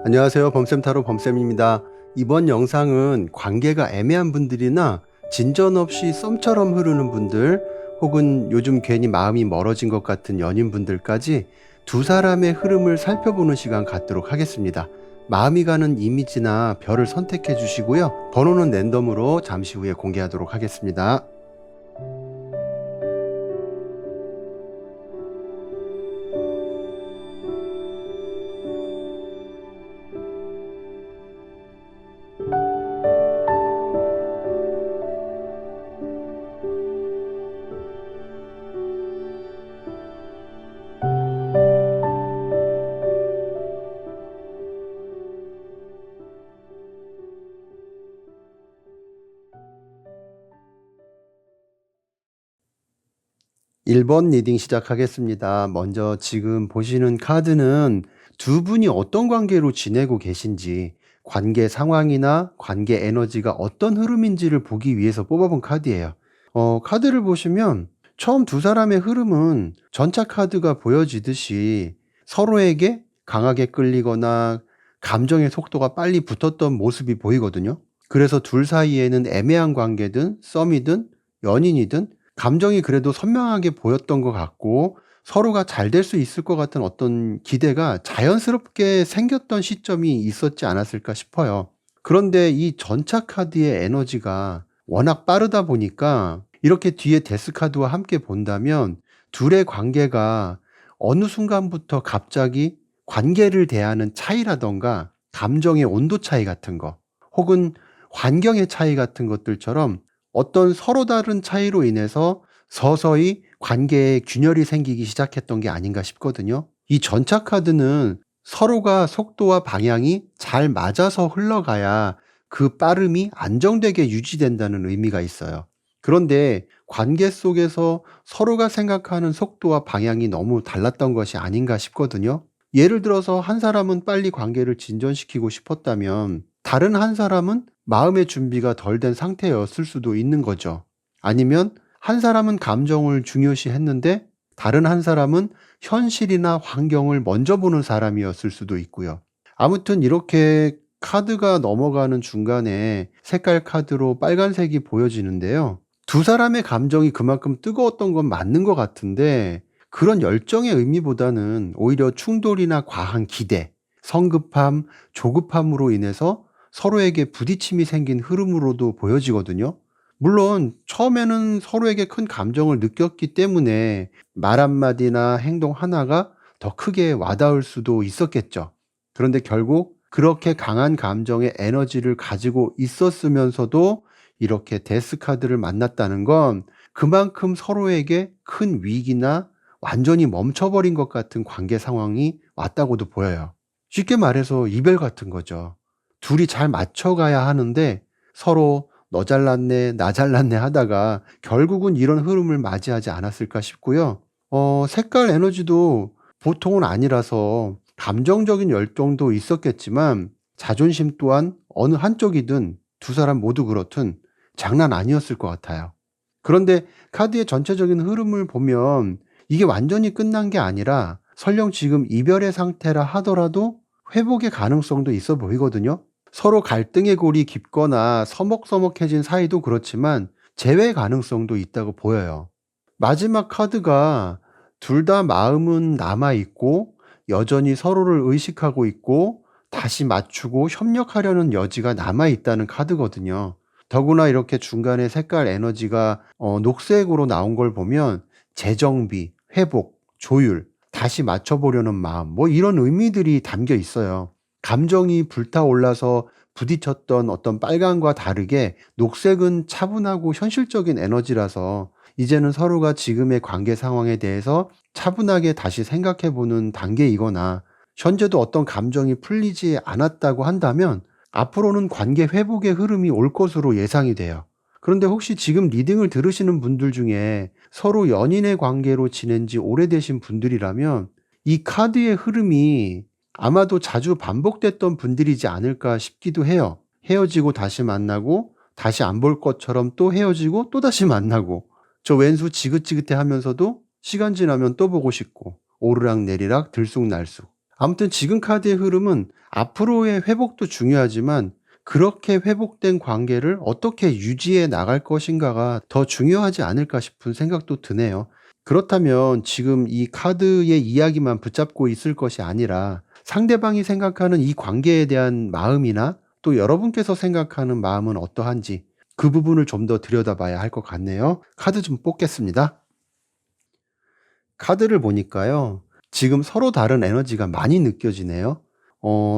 안녕하세요. 범쌤타로 범쌤입니다. 이번 영상은 관계가 애매한 분들이나 진전 없이 썸처럼 흐르는 분들, 혹은 요즘 괜히 마음이 멀어진 것 같은 연인분들까지 두 사람의 흐름을 살펴보는 시간 갖도록 하겠습니다. 마음이 가는 이미지나 별을 선택해 주시고요. 번호는 랜덤으로 잠시 후에 공개하도록 하겠습니다. 일 번 리딩 시작하겠습니다. 먼저 지금 보시는 카드는 두 분이 어떤 관계로 지내고 계신지, 관계 상황이나 관계 에너지가 어떤 흐름인지를 보기 위해서 뽑아본 카드예요. 카드를 보시면 처음 두 사람의 흐름은 전차 카드가 보여지듯이 서로에게 강하게 끌리거나 감정의 속도가 빨리 붙었던 모습이 보이거든요. 그래서 둘 사이에는 애매한 관계든 썸이든 연인이든 감정이 그래도 선명하게 보였던 것 같고, 서로가 잘 될 수 있을 것 같은 어떤 기대가 자연스럽게 생겼던 시점이 있었지 않았을까 싶어요. 그런데 이 전차 카드의 에너지가 워낙 빠르다 보니까 이렇게 뒤에 데스 카드와 함께 본다면 둘의 관계가 어느 순간부터 갑자기 관계를 대하는 차이라던가 감정의 온도 차이 같은 거, 혹은 환경의 차이 같은 것들처럼 어떤 서로 다른 차이로 인해서 서서히 관계에 균열이 생기기 시작했던 게 아닌가 싶거든요. 이 전차 카드는 서로가 속도와 방향이 잘 맞아서 흘러가야 그 빠름이 안정되게 유지된다는 의미가 있어요. 그런데 관계 속에서 서로가 생각하는 속도와 방향이 너무 달랐던 것이 아닌가 싶거든요. 예를 들어서 한 사람은 빨리 관계를 진전시키고 싶었다면 다른 한 사람은 마음의 준비가 덜 된 상태였을 수도 있는 거죠. 아니면 한 사람은 감정을 중요시 했는데 다른 한 사람은 현실이나 환경을 먼저 보는 사람이었을 수도 있고요. 아무튼 이렇게 카드가 넘어가는 중간에 색깔 카드로 빨간색이 보여지는데요. 두 사람의 감정이 그만큼 뜨거웠던 건 맞는 것 같은데, 그런 열정의 의미보다는 오히려 충돌이나 과한 기대, 성급함, 조급함으로 인해서 서로에게 부딪힘이 생긴 흐름으로도 보여지거든요. 물론 처음에는 서로에게 큰 감정을 느꼈기 때문에 말 한마디나 행동 하나가 더 크게 와닿을 수도 있었겠죠. 그런데 결국 그렇게 강한 감정의 에너지를 가지고 있었으면서도 이렇게 데스 카드를 만났다는 건 그만큼 서로에게 큰 위기나 완전히 멈춰버린 것 같은 관계 상황이 왔다고도 보여요. 쉽게 말해서 이별 같은 거죠. 둘이 잘 맞춰가야 하는데 서로 너 잘났네, 나 잘났네 하다가 결국은 이런 흐름을 맞이하지 않았을까 싶고요. 색깔 에너지도 보통은 아니라서 감정적인 열정도 있었겠지만 자존심 또한 어느 한쪽이든 두 사람 모두 그렇든 장난 아니었을 것 같아요. 그런데 카드의 전체적인 흐름을 보면 이게 완전히 끝난 게 아니라 설령 지금 이별의 상태라 하더라도 회복의 가능성도 있어 보이거든요. 서로 갈등의 골이 깊거나 서먹서먹해진 사이도 그렇지만 재회 가능성도 있다고 보여요. 마지막 카드가 둘 다 마음은 남아있고 여전히 서로를 의식하고 있고 다시 맞추고 협력하려는 여지가 남아있다는 카드거든요. 더구나 이렇게 중간에 색깔 에너지가 녹색으로 나온 걸 보면 재정비, 회복, 조율, 다시 맞춰보려는 마음, 뭐 이런 의미들이 담겨 있어요. 감정이 불타올라서 부딪혔던 어떤 빨간과 다르게 녹색은 차분하고 현실적인 에너지라서 이제는 서로가 지금의 관계 상황에 대해서 차분하게 다시 생각해 보는 단계이거나, 현재도 어떤 감정이 풀리지 않았다고 한다면 앞으로는 관계 회복의 흐름이 올 것으로 예상이 돼요. 그런데 혹시 지금 리딩을 들으시는 분들 중에 서로 연인의 관계로 지낸 지 오래되신 분들이라면 이 카드의 흐름이 아마도 자주 반복됐던 분들이지 않을까 싶기도 해요. 헤어지고 다시 만나고 다시 안 볼 것처럼 또 헤어지고 또다시 만나고, 저 왼수 지긋지긋해 하면서도 시간 지나면 또 보고 싶고 오르락내리락 들쑥날쑥. 아무튼 지금 카드의 흐름은 앞으로의 회복도 중요하지만 그렇게 회복된 관계를 어떻게 유지해 나갈 것인가가 더 중요하지 않을까 싶은 생각도 드네요. 그렇다면 지금 이 카드의 이야기만 붙잡고 있을 것이 아니라 상대방이 생각하는 이 관계에 대한 마음이나 또 여러분께서 생각하는 마음은 어떠한지 그 부분을 좀 더 들여다봐야 할 것 같네요. 카드 좀 뽑겠습니다. 카드를 보니까요. 지금 서로 다른 에너지가 많이 느껴지네요.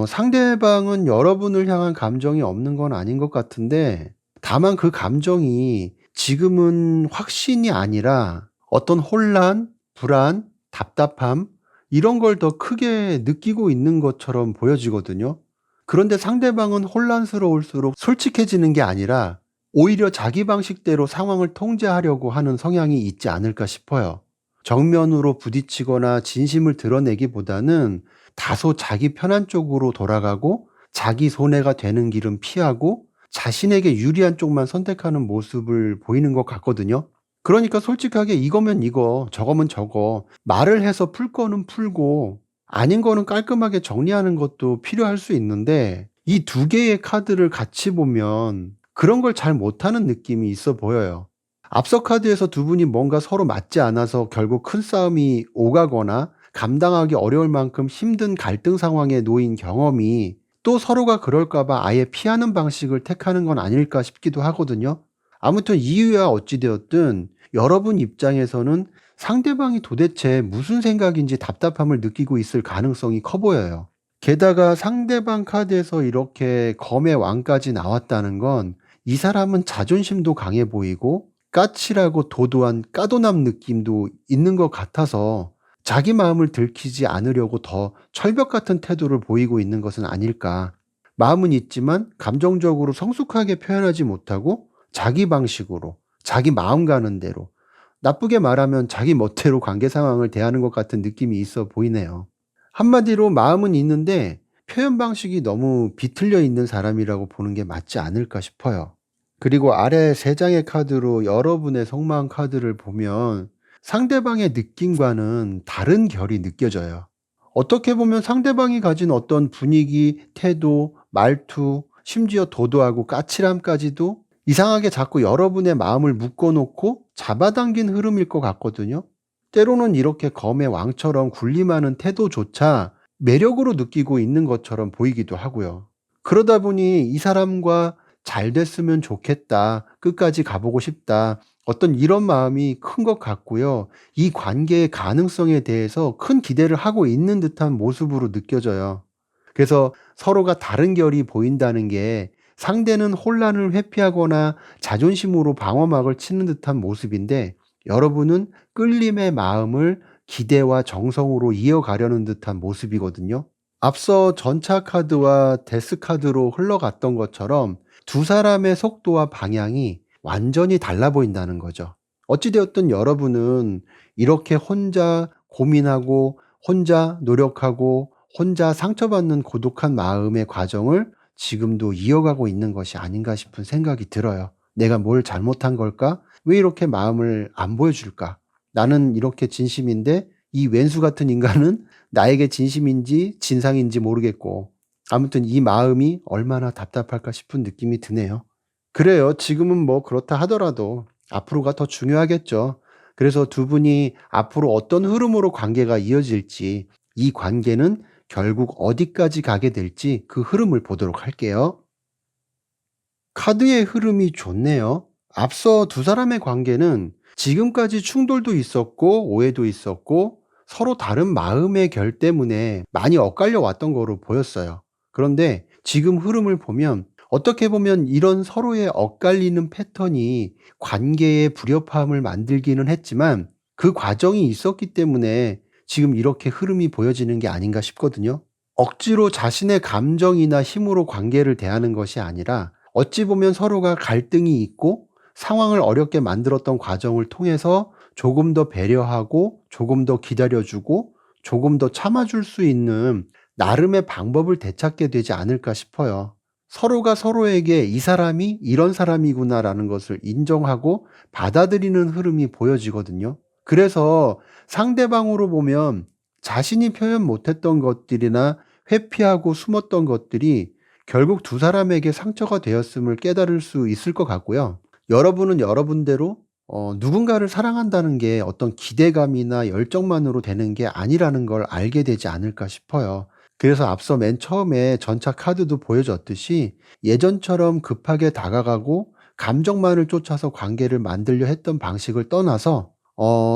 상대방은 여러분을 향한 감정이 없는 건 아닌 것 같은데 다만 그 감정이 지금은 확신이 아니라 어떤 혼란, 불안, 답답함 이런 걸 더 크게 느끼고 있는 것처럼 보여지거든요. 그런데 상대방은 혼란스러울수록 솔직해지는 게 아니라 오히려 자기 방식대로 상황을 통제하려고 하는 성향이 있지 않을까 싶어요. 정면으로 부딪히거나 진심을 드러내기보다는 다소 자기 편한 쪽으로 돌아가고 자기 손해가 되는 길은 피하고 자신에게 유리한 쪽만 선택하는 모습을 보이는 것 같거든요. 그러니까 솔직하게 이거면 이거, 저거면 저거, 말을 해서 풀 거는 풀고 아닌 거는 깔끔하게 정리하는 것도 필요할 수 있는데 이 두 개의 카드를 같이 보면 그런 걸 잘 못하는 느낌이 있어 보여요. 앞서 카드에서 두 분이 뭔가 서로 맞지 않아서 결국 큰 싸움이 오가거나 감당하기 어려울 만큼 힘든 갈등 상황에 놓인 경험이 또 서로가 그럴까봐 아예 피하는 방식을 택하는 건 아닐까 싶기도 하거든요. 아무튼 이유야 어찌되었든 여러분 입장에서는 상대방이 도대체 무슨 생각인지 답답함을 느끼고 있을 가능성이 커 보여요. 게다가 상대방 카드에서 이렇게 검의 왕까지 나왔다는 건 이 사람은 자존심도 강해 보이고 까칠하고 도도한 까도남 느낌도 있는 것 같아서 자기 마음을 들키지 않으려고 더 철벽 같은 태도를 보이고 있는 것은 아닐까. 마음은 있지만 감정적으로 성숙하게 표현하지 못하고 자기 방식으로, 자기 마음 가는 대로, 나쁘게 말하면 자기 멋대로 관계 상황을 대하는 것 같은 느낌이 있어 보이네요. 한마디로 마음은 있는데 표현 방식이 너무 비틀려 있는 사람이라고 보는 게 맞지 않을까 싶어요. 그리고 아래 세 장의 카드로 여러분의 속마음 카드를 보면 상대방의 느낌과는 다른 결이 느껴져요. 어떻게 보면 상대방이 가진 어떤 분위기, 태도, 말투, 심지어 도도하고 까칠함까지도 이상하게 자꾸 여러분의 마음을 묶어놓고 잡아당긴 흐름일 것 같거든요. 때로는 이렇게 검의 왕처럼 군림하는 태도조차 매력으로 느끼고 있는 것처럼 보이기도 하고요. 그러다 보니 이 사람과 잘 됐으면 좋겠다, 끝까지 가보고 싶다, 어떤 이런 마음이 큰 것 같고요. 이 관계의 가능성에 대해서 큰 기대를 하고 있는 듯한 모습으로 느껴져요. 그래서 서로가 다른 결이 보인다는 게 상대는 혼란을 회피하거나 자존심으로 방어막을 치는 듯한 모습인데 여러분은 끌림의 마음을 기대와 정성으로 이어가려는 듯한 모습이거든요. 앞서 전차 카드와 데스 카드로 흘러갔던 것처럼 두 사람의 속도와 방향이 완전히 달라 보인다는 거죠. 어찌되었든 여러분은 이렇게 혼자 고민하고 혼자 노력하고 혼자 상처받는 고독한 마음의 과정을 지금도 이어가고 있는 것이 아닌가 싶은 생각이 들어요. 내가 뭘 잘못한 걸까? 왜 이렇게 마음을 안 보여줄까? 나는 이렇게 진심인데 이 왼수 같은 인간은 나에게 진심인지 진상인지 모르겠고 아무튼 이 마음이 얼마나 답답할까 싶은 느낌이 드네요. 그래요. 지금은 뭐 그렇다 하더라도 앞으로가 더 중요하겠죠. 그래서 두 분이 앞으로 어떤 흐름으로 관계가 이어질지 이 관계는 결국 어디까지 가게 될지 그 흐름을 보도록 할게요. 카드의 흐름이 좋네요. 앞서 두 사람의 관계는 지금까지 충돌도 있었고 오해도 있었고 서로 다른 마음의 결 때문에 많이 엇갈려 왔던 거로 보였어요. 그런데 지금 흐름을 보면 어떻게 보면 이런 서로의 엇갈리는 패턴이 관계의 불협화음을 만들기는 했지만 그 과정이 있었기 때문에 지금 이렇게 흐름이 보여지는 게 아닌가 싶거든요. 억지로 자신의 감정이나 힘으로 관계를 대하는 것이 아니라 어찌 보면 서로가 갈등이 있고 상황을 어렵게 만들었던 과정을 통해서 조금 더 배려하고 조금 더 기다려주고 조금 더 참아줄 수 있는 나름의 방법을 되찾게 되지 않을까 싶어요. 서로가 서로에게 이 사람이 이런 사람이구나라는 것을 인정하고 받아들이는 흐름이 보여지거든요. 그래서 상대방으로 보면 자신이 표현 못했던 것들이나 회피하고 숨었던 것들이 결국 두 사람에게 상처가 되었음을 깨달을 수 있을 것 같고요. 여러분은 여러분대로 누군가를 사랑한다는 게 어떤 기대감이나 열정만으로 되는 게 아니라는 걸 알게 되지 않을까 싶어요. 그래서 앞서 맨 처음에 전차 카드도 보여줬듯이 예전처럼 급하게 다가가고 감정만을 쫓아서 관계를 만들려 했던 방식을 떠나서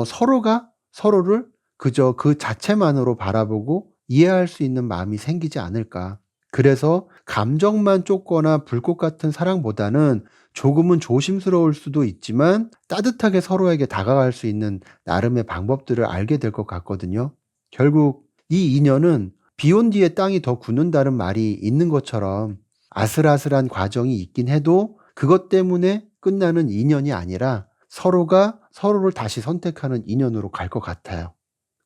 서로가 서로를 그저 그 자체만으로 바라보고 이해할 수 있는 마음이 생기지 않을까. 그래서 감정만 쫓거나 불꽃 같은 사랑보다는 조금은 조심스러울 수도 있지만 따뜻하게 서로에게 다가갈 수 있는 나름의 방법들을 알게 될 것 같거든요. 결국 이 인연은 비 온 뒤에 땅이 더 굳는다는 말이 있는 것처럼 아슬아슬한 과정이 있긴 해도 그것 때문에 끝나는 인연이 아니라 서로가 서로를 다시 선택하는 인연으로 갈 것 같아요.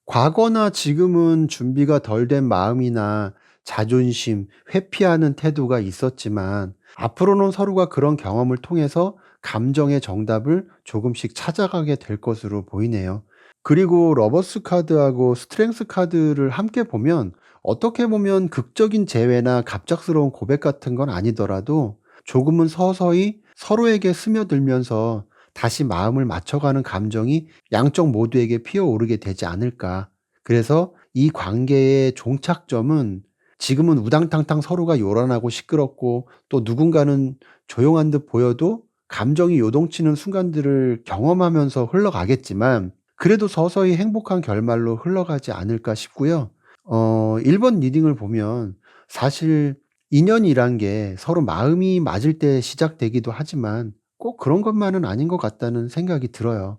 과거나 지금은 준비가 덜 된 마음이나 자존심, 회피하는 태도가 있었지만 앞으로는 서로가 그런 경험을 통해서 감정의 정답을 조금씩 찾아가게 될 것으로 보이네요. 그리고 러버스 카드하고 스트렝스 카드를 함께 보면 어떻게 보면 극적인 재회나 갑작스러운 고백 같은 건 아니더라도 조금은 서서히 서로에게 스며들면서 다시 마음을 맞춰가는 감정이 양쪽 모두에게 피어오르게 되지 않을까. 그래서 이 관계의 종착점은 지금은 우당탕탕 서로가 요란하고 시끄럽고 또 누군가는 조용한 듯 보여도 감정이 요동치는 순간들을 경험하면서 흘러가겠지만 그래도 서서히 행복한 결말로 흘러가지 않을까 싶고요. 1번 리딩을 보면 사실 인연이란 게 서로 마음이 맞을 때 시작되기도 하지만 꼭 그런 것만은 아닌 것 같다는 생각이 들어요.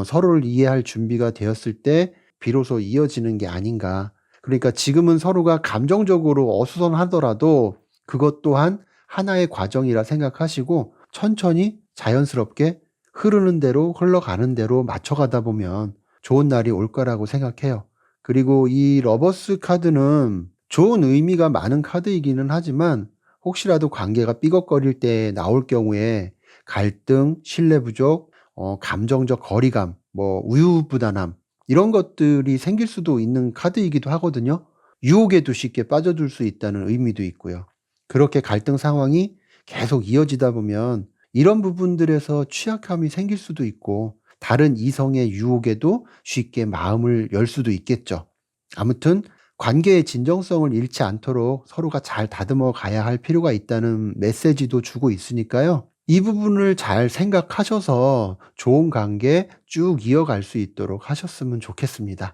서로를 이해할 준비가 되었을 때 비로소 이어지는 게 아닌가. 그러니까 지금은 서로가 감정적으로 어수선하더라도 그것 또한 하나의 과정이라 생각하시고 천천히 자연스럽게 흐르는 대로 흘러가는 대로 맞춰가다 보면 좋은 날이 올 거라고 생각해요. 그리고 이 러버스 카드는 좋은 의미가 많은 카드이기는 하지만 혹시라도 관계가 삐걱거릴 때 나올 경우에 갈등, 신뢰 부족, 감정적 거리감, 뭐 우유부단함 이런 것들이 생길 수도 있는 카드이기도 하거든요. 유혹에도 쉽게 빠져들 수 있다는 의미도 있고요. 그렇게 갈등 상황이 계속 이어지다 보면 이런 부분들에서 취약함이 생길 수도 있고 다른 이성의 유혹에도 쉽게 마음을 열 수도 있겠죠. 아무튼 관계의 진정성을 잃지 않도록 서로가 잘 다듬어 가야 할 필요가 있다는 메시지도 주고 있으니까요. 이 부분을 잘 생각하셔서 좋은 관계 쭉 이어갈 수 있도록 하셨으면 좋겠습니다.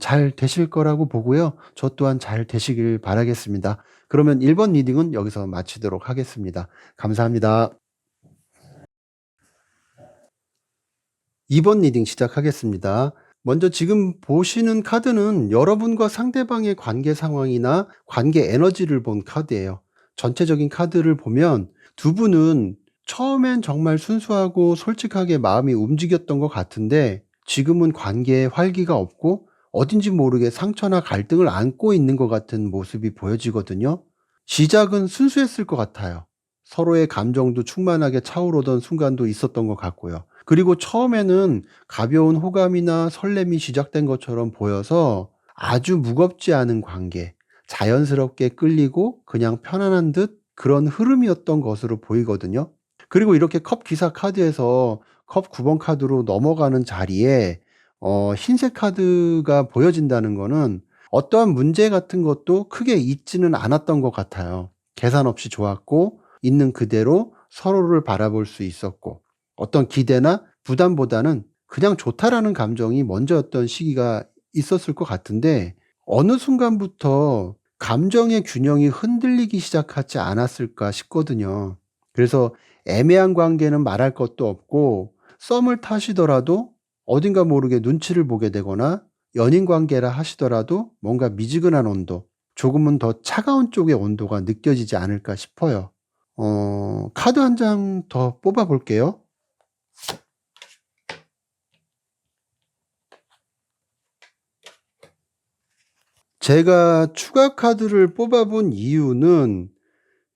잘 되실 거라고 보고요. 저 또한 잘 되시길 바라겠습니다. 그러면 1번 리딩은 여기서 마치도록 하겠습니다. 감사합니다. 2번 리딩 시작하겠습니다. 먼저 지금 보시는 카드는 여러분과 상대방의 관계 상황이나 관계 에너지를 본 카드예요. 전체적인 카드를 보면 두 분은 처음엔 정말 순수하고 솔직하게 마음이 움직였던 것 같은데 지금은 관계에 활기가 없고 어딘지 모르게 상처나 갈등을 안고 있는 것 같은 모습이 보여지거든요. 시작은 순수했을 것 같아요. 서로의 감정도 충만하게 차오르던 순간도 있었던 것 같고요. 그리고 처음에는 가벼운 호감이나 설렘이 시작된 것처럼 보여서 아주 무겁지 않은 관계, 자연스럽게 끌리고 그냥 편안한 듯 그런 흐름이었던 것으로 보이거든요. 그리고 이렇게 컵 기사 카드에서 컵 9번 카드로 넘어가는 자리에 흰색 카드가 보여진다는 거는 어떠한 문제 같은 것도 크게 있지는 않았던 것 같아요. 계산 없이 좋았고 있는 그대로 서로를 바라볼 수 있었고 어떤 기대나 부담보다는 그냥 좋다라는 감정이 먼저였던 시기가 있었을 것 같은데 어느 순간부터 감정의 균형이 흔들리기 시작하지 않았을까 싶거든요. 그래서 애매한 관계는 말할 것도 없고 썸을 타시더라도 어딘가 모르게 눈치를 보게 되거나 연인 관계라 하시더라도 뭔가 미지근한 온도, 조금은 더 차가운 쪽의 온도가 느껴지지 않을까 싶어요. 카드 한 장 더 뽑아 볼게요. 제가 추가 카드를 뽑아본 이유는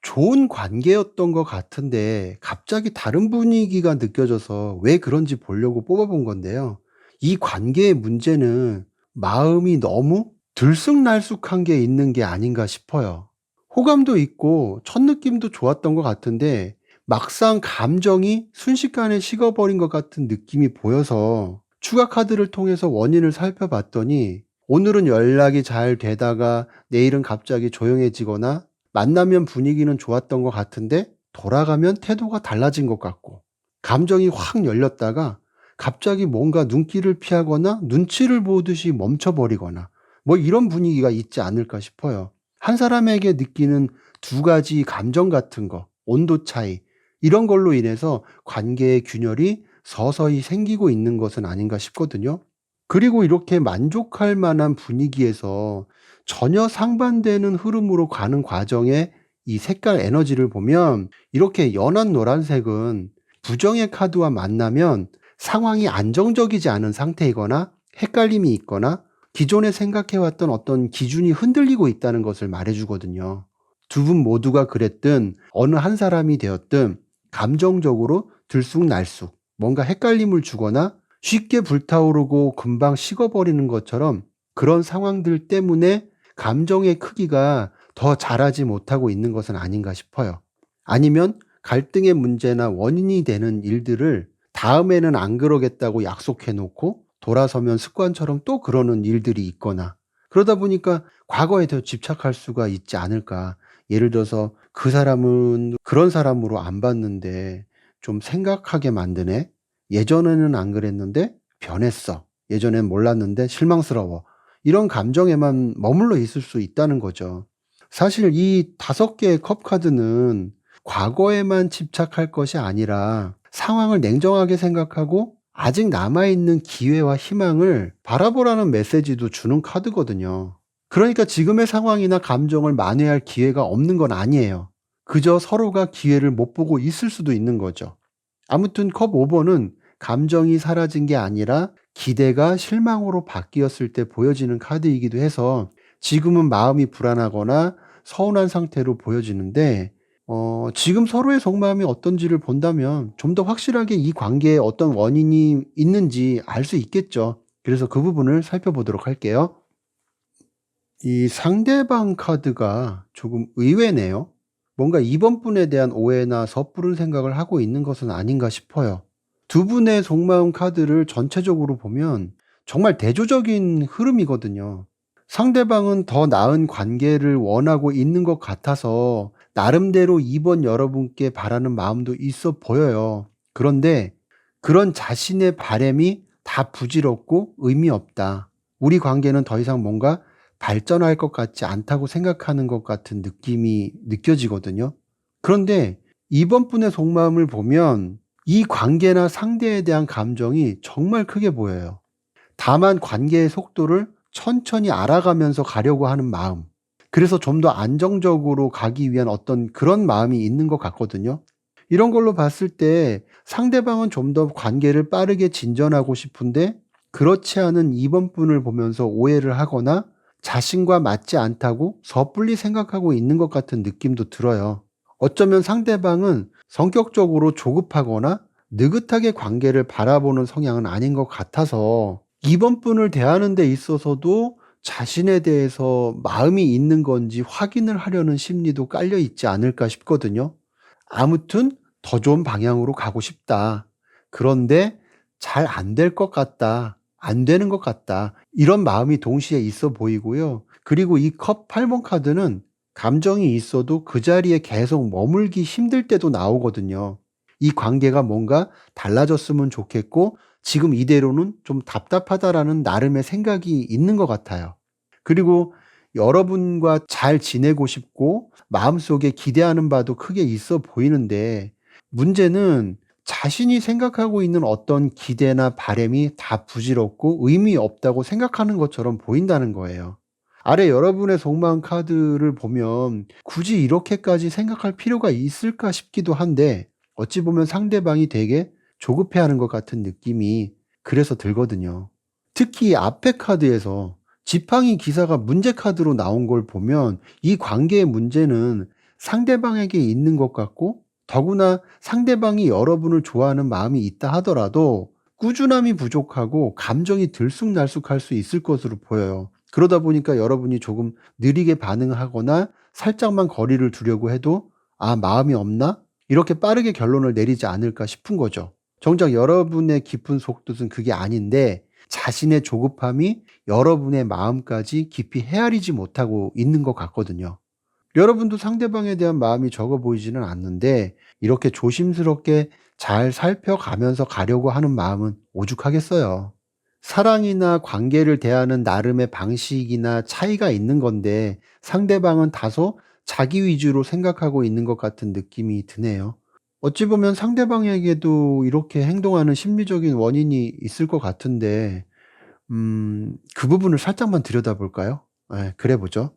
좋은 관계였던 것 같은데 갑자기 다른 분위기가 느껴져서 왜 그런지 보려고 뽑아본 건데요. 이 관계의 문제는 마음이 너무 들쑥날쑥한 게 있는 게 아닌가 싶어요. 호감도 있고 첫 느낌도 좋았던 것 같은데 막상 감정이 순식간에 식어버린 것 같은 느낌이 보여서 추가 카드를 통해서 원인을 살펴봤더니 오늘은 연락이 잘 되다가 내일은 갑자기 조용해지거나 만나면 분위기는 좋았던 것 같은데 돌아가면 태도가 달라진 것 같고 감정이 확 열렸다가 갑자기 뭔가 눈길을 피하거나 눈치를 보듯이 멈춰버리거나 뭐 이런 분위기가 있지 않을까 싶어요. 한 사람에게 느끼는 두 가지 감정 같은 거, 온도 차이, 이런 걸로 인해서 관계의 균열이 서서히 생기고 있는 것은 아닌가 싶거든요. 그리고 이렇게 만족할 만한 분위기에서 전혀 상반되는 흐름으로 가는 과정에 이 색깔 에너지를 보면 이렇게 연한 노란색은 부정의 카드와 만나면 상황이 안정적이지 않은 상태이거나 헷갈림이 있거나 기존에 생각해왔던 어떤 기준이 흔들리고 있다는 것을 말해주거든요. 두 분 모두가 그랬든 어느 한 사람이 되었든 감정적으로 들쑥날쑥 뭔가 헷갈림을 주거나 쉽게 불타오르고 금방 식어버리는 것처럼 그런 상황들 때문에 감정의 크기가 더 자라지 못하고 있는 것은 아닌가 싶어요. 아니면 갈등의 문제나 원인이 되는 일들을 다음에는 안 그러겠다고 약속해 놓고 돌아서면 습관처럼 또 그러는 일들이 있거나 그러다 보니까 과거에 더 집착할 수가 있지 않을까. 예를 들어서 그 사람은 그런 사람으로 안 봤는데 좀 생각하게 만드네. 예전에는 안 그랬는데 변했어. 예전엔 몰랐는데 실망스러워. 이런 감정에만 머물러 있을 수 있다는 거죠. 사실 이 5개의 컵 카드는 과거에만 집착할 것이 아니라 상황을 냉정하게 생각하고 아직 남아있는 기회와 희망을 바라보라는 메시지도 주는 카드거든요. 그러니까 지금의 상황이나 감정을 만회할 기회가 없는 건 아니에요. 그저 서로가 기회를 못 보고 있을 수도 있는 거죠. 아무튼 컵 오버는 감정이 사라진 게 아니라 기대가 실망으로 바뀌었을 때 보여지는 카드이기도 해서 지금은 마음이 불안하거나 서운한 상태로 보여지는데 지금 서로의 속마음이 어떤지를 본다면 좀 더 확실하게 이 관계에 어떤 원인이 있는지 알 수 있겠죠. 그래서 그 부분을 살펴보도록 할게요. 이 상대방 카드가 조금 의외네요. 뭔가 이번 분에 대한 오해나 섣부른 생각을 하고 있는 것은 아닌가 싶어요. 두 분의 속마음 카드를 전체적으로 보면 정말 대조적인 흐름이거든요. 상대방은 더 나은 관계를 원하고 있는 것 같아서 나름대로 이번 여러분께 바라는 마음도 있어 보여요. 그런데 그런 자신의 바램이 다 부질없고 의미 없다. 우리 관계는 더 이상 뭔가 발전할 것 같지 않다고 생각하는 것 같은 느낌이 느껴지거든요. 그런데 이번 분의 속마음을 보면 이 관계나 상대에 대한 감정이 정말 크게 보여요. 다만 관계의 속도를 천천히 알아가면서 가려고 하는 마음. 그래서 좀 더 안정적으로 가기 위한 어떤 그런 마음이 있는 것 같거든요. 이런 걸로 봤을 때 상대방은 좀 더 관계를 빠르게 진전하고 싶은데 그렇지 않은 이번 분을 보면서 오해를 하거나 자신과 맞지 않다고 섣불리 생각하고 있는 것 같은 느낌도 들어요. 어쩌면 상대방은 성격적으로 조급하거나 느긋하게 관계를 바라보는 성향은 아닌 것 같아서 이번 분을 대하는 데 있어서도 자신에 대해서 마음이 있는 건지 확인을 하려는 심리도 깔려 있지 않을까 싶거든요. 아무튼 더 좋은 방향으로 가고 싶다. 그런데 잘 안 될 것 같다. 안 되는 것 같다. 이런 마음이 동시에 있어 보이고요. 그리고 이 컵 8번 카드는 감정이 있어도 그 자리에 계속 머물기 힘들 때도 나오거든요. 이 관계가 뭔가 달라졌으면 좋겠고 지금 이대로는 좀 답답하다라는 나름의 생각이 있는 것 같아요. 그리고 여러분과 잘 지내고 싶고 마음속에 기대하는 바도 크게 있어 보이는데 문제는 자신이 생각하고 있는 어떤 기대나 바램이 다 부질없고 의미 없다고 생각하는 것처럼 보인다는 거예요. 아래 여러분의 속마음 카드를 보면 굳이 이렇게까지 생각할 필요가 있을까 싶기도 한데 어찌 보면 상대방이 되게 조급해하는 것 같은 느낌이 그래서 들거든요. 특히 앞에 카드에서 지팡이 기사가 문제 카드로 나온 걸 보면 이 관계의 문제는 상대방에게 있는 것 같고 더구나 상대방이 여러분을 좋아하는 마음이 있다 하더라도 꾸준함이 부족하고 감정이 들쑥날쑥할 수 있을 것으로 보여요. 그러다 보니까 여러분이 조금 느리게 반응하거나 살짝만 거리를 두려고 해도 '아 마음이 없나?' 이렇게 빠르게 결론을 내리지 않을까 싶은 거죠. 정작 여러분의 깊은 속뜻은 그게 아닌데 자신의 조급함이 여러분의 마음까지 깊이 헤아리지 못하고 있는 것 같거든요. 여러분도 상대방에 대한 마음이 적어 보이지는 않는데 이렇게 조심스럽게 잘 살펴가면서 가려고 하는 마음은 오죽하겠어요. 사랑이나 관계를 대하는 나름의 방식이나 차이가 있는 건데 상대방은 다소 자기 위주로 생각하고 있는 것 같은 느낌이 드네요. 어찌 보면 상대방에게도 이렇게 행동하는 심리적인 원인이 있을 것 같은데 그 부분을 살짝만 들여다볼까요? 예, 그래 보죠.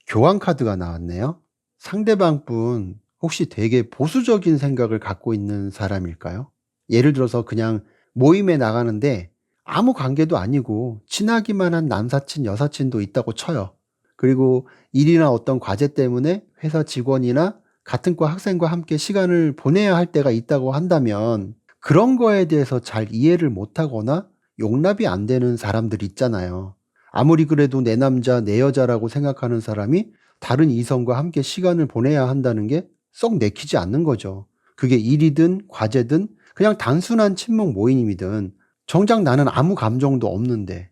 교환 카드가 나왔네요. 상대방 분 혹시 되게 보수적인 생각을 갖고 있는 사람일까요? 예를 들어서 그냥 모임에 나가는데 아무 관계도 아니고 친하기만 한 남사친, 여사친도 있다고 쳐요. 그리고 일이나 어떤 과제 때문에 회사 직원이나 같은 과 학생과 함께 시간을 보내야 할 때가 있다고 한다면 그런 거에 대해서 잘 이해를 못하거나 용납이 안 되는 사람들 있잖아요. 아무리 그래도 내 남자, 내 여자라고 생각하는 사람이 다른 이성과 함께 시간을 보내야 한다는 게 썩 내키지 않는 거죠. 그게 일이든 과제든 그냥 단순한 친목 모임이든 정작 나는 아무 감정도 없는데.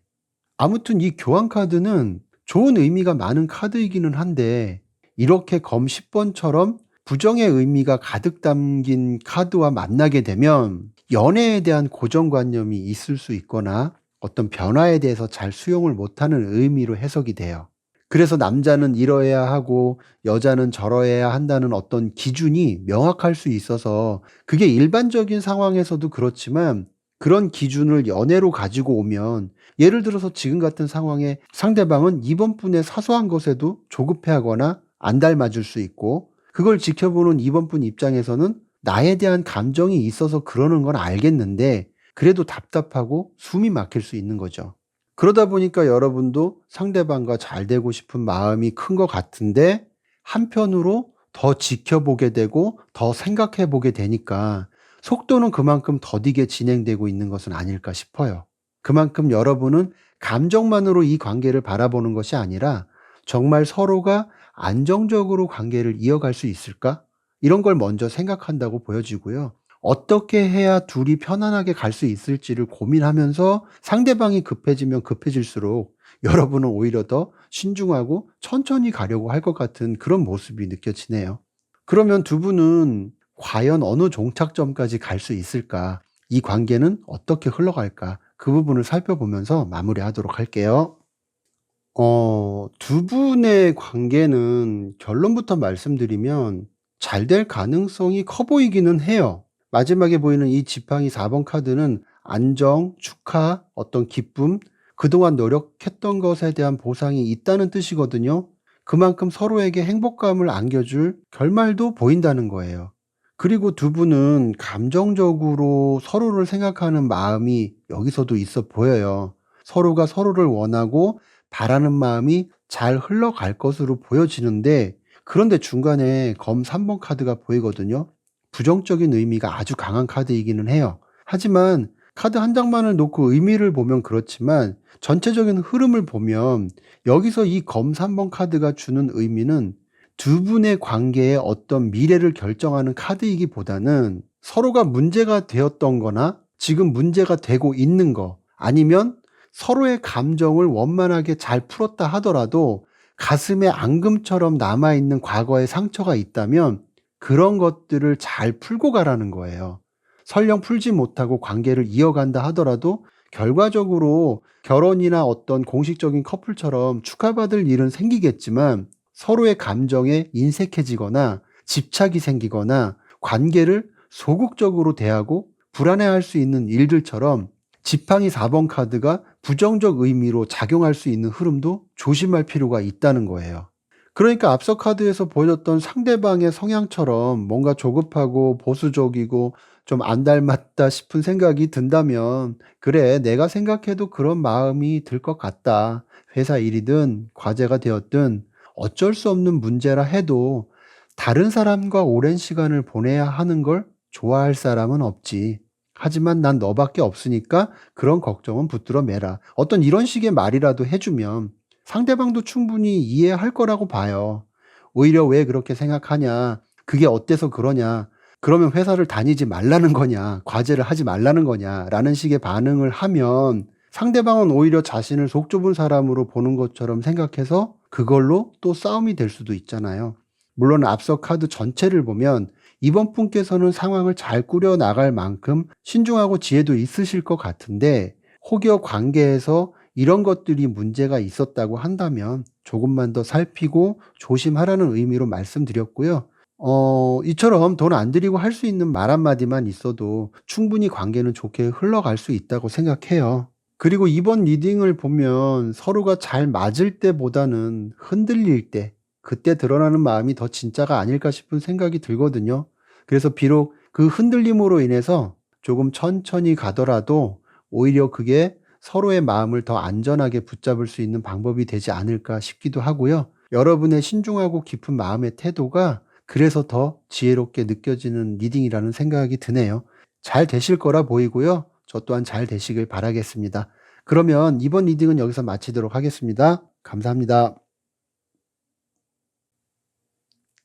아무튼 이 교환 카드는 좋은 의미가 많은 카드이기는 한데 이렇게 검 10번처럼 부정의 의미가 가득 담긴 카드와 만나게 되면 연애에 대한 고정관념이 있을 수 있거나 어떤 변화에 대해서 잘 수용을 못하는 의미로 해석이 돼요. 그래서 남자는 이러해야 하고 여자는 저러해야 한다는 어떤 기준이 명확할 수 있어서 그게 일반적인 상황에서도 그렇지만 그런 기준을 연애로 가지고 오면 예를 들어서 지금 같은 상황에 상대방은 이번 분의 사소한 것에도 조급해하거나 안 닮아줄 수 있고 그걸 지켜보는 이번 분 입장에서는 나에 대한 감정이 있어서 그러는 건 알겠는데 그래도 답답하고 숨이 막힐 수 있는 거죠. 그러다 보니까 여러분도 상대방과 잘 되고 싶은 마음이 큰 것 같은데 한편으로 더 지켜보게 되고 더 생각해 보게 되니까 속도는 그만큼 더디게 진행되고 있는 것은 아닐까 싶어요. 그만큼 여러분은 감정만으로 이 관계를 바라보는 것이 아니라 정말 서로가 안정적으로 관계를 이어갈 수 있을까? 이런 걸 먼저 생각한다고 보여지고요. 어떻게 해야 둘이 편안하게 갈 수 있을지를 고민하면서 상대방이 급해지면 급해질수록 여러분은 오히려 더 신중하고 천천히 가려고 할 것 같은 그런 모습이 느껴지네요. 그러면 두 분은 과연 어느 종착점까지 갈 수 있을까? 이 관계는 어떻게 흘러갈까? 그 부분을 살펴보면서 마무리하도록 할게요. 두 분의 관계는 결론부터 말씀드리면 잘 될 가능성이 커 보이기는 해요. 마지막에 보이는 이 지팡이 4번 카드는 안정, 축하, 어떤 기쁨, 그동안 노력했던 것에 대한 보상이 있다는 뜻이거든요. 그만큼 서로에게 행복감을 안겨줄 결말도 보인다는 거예요. 그리고 두 분은 감정적으로 서로를 생각하는 마음이 여기서도 있어 보여요. 서로가 서로를 원하고 바라는 마음이 잘 흘러갈 것으로 보여지는데 그런데 중간에 검 3번 카드가 보이거든요. 부정적인 의미가 아주 강한 카드이기는 해요. 하지만 카드 한 장만을 놓고 의미를 보면 그렇지만 전체적인 흐름을 보면 여기서 이 검 3번 카드가 주는 의미는 두 분의 관계의 어떤 미래를 결정하는 카드이기보다는 서로가 문제가 되었던 거나 지금 문제가 되고 있는 거 아니면 서로의 감정을 원만하게 잘 풀었다 하더라도 가슴에 앙금처럼 남아있는 과거의 상처가 있다면 그런 것들을 잘 풀고 가라는 거예요. 설령 풀지 못하고 관계를 이어간다 하더라도 결과적으로 결혼이나 어떤 공식적인 커플처럼 축하받을 일은 생기겠지만 서로의 감정에 인색해지거나 집착이 생기거나 관계를 소극적으로 대하고 불안해할 수 있는 일들처럼 지팡이 4번 카드가 부정적 의미로 작용할 수 있는 흐름도 조심할 필요가 있다는 거예요. 그러니까 앞서 카드에서 보여줬던 상대방의 성향처럼 뭔가 조급하고 보수적이고 좀 안 닮았다 싶은 생각이 든다면 그래 내가 생각해도 그런 마음이 들 것 같다. 회사 일이든 과제가 되었든 어쩔 수 없는 문제라 해도 다른 사람과 오랜 시간을 보내야 하는 걸 좋아할 사람은 없지. 하지만 난 너밖에 없으니까 그런 걱정은 붙들어 매라. 어떤 이런 식의 말이라도 해주면 상대방도 충분히 이해할 거라고 봐요. 오히려 왜 그렇게 생각하냐? 그게 어때서 그러냐? 그러면 회사를 다니지 말라는 거냐? 과제를 하지 말라는 거냐? 라는 식의 반응을 하면 상대방은 오히려 자신을 속 좁은 사람으로 보는 것처럼 생각해서 그걸로 또 싸움이 될 수도 있잖아요. 물론 앞서 카드 전체를 보면 이번 분께서는 상황을 잘 꾸려 나갈 만큼 신중하고 지혜도 있으실 것 같은데, 혹여 관계에서 이런 것들이 문제가 있었다고 한다면 조금만 더 살피고 조심하라는 의미로 말씀드렸고요. 이처럼 돈 안 들이고 할 수 있는 말 한마디만 있어도 충분히 관계는 좋게 흘러갈 수 있다고 생각해요. 그리고 이번 리딩을 보면 서로가 잘 맞을 때보다는 흔들릴 때, 그때 드러나는 마음이 더 진짜가 아닐까 싶은 생각이 들거든요. 그래서 비록 그 흔들림으로 인해서 조금 천천히 가더라도 오히려 그게 서로의 마음을 더 안전하게 붙잡을 수 있는 방법이 되지 않을까 싶기도 하고요. 여러분의 신중하고 깊은 마음의 태도가 그래서 더 지혜롭게 느껴지는 리딩이라는 생각이 드네요. 잘 되실 거라 보이고요. 저 또한 잘 되시길 바라겠습니다. 그러면 이번 리딩은 여기서 마치도록 하겠습니다. 감사합니다.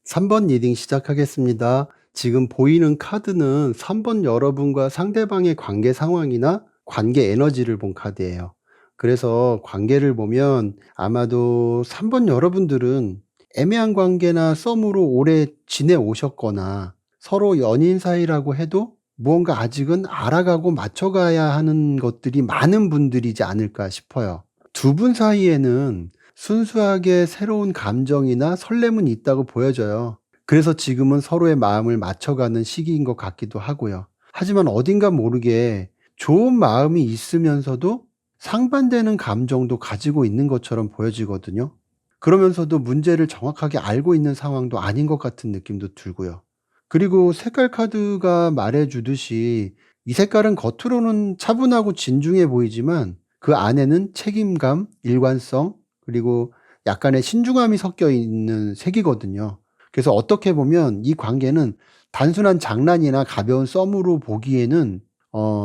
3번 리딩 시작하겠습니다. 지금 보이는 카드는 3번 여러분과 상대방의 관계 상황이나 관계 에너지를 본 카드예요. 그래서 관계를 보면 아마도 3번 여러분들은 애매한 관계나 썸으로 오래 지내오셨거나 서로 연인 사이라고 해도 무언가 아직은 알아가고 맞춰가야 하는 것들이 많은 분들이지 않을까 싶어요. 두 분 사이에는 순수하게 새로운 감정이나 설렘은 있다고 보여져요. 그래서 지금은 서로의 마음을 맞춰가는 시기인 것 같기도 하고요. 하지만 어딘가 모르게 좋은 마음이 있으면서도 상반되는 감정도 가지고 있는 것처럼 보여지거든요. 그러면서도 문제를 정확하게 알고 있는 상황도 아닌 것 같은 느낌도 들고요. 그리고 색깔 카드가 말해주듯이 이 색깔은 겉으로는 차분하고 진중해 보이지만 그 안에는 책임감, 일관성, 그리고 약간의 신중함이 섞여 있는 색이거든요. 그래서 어떻게 보면 이 관계는 단순한 장난이나 가벼운 썸으로 보기에는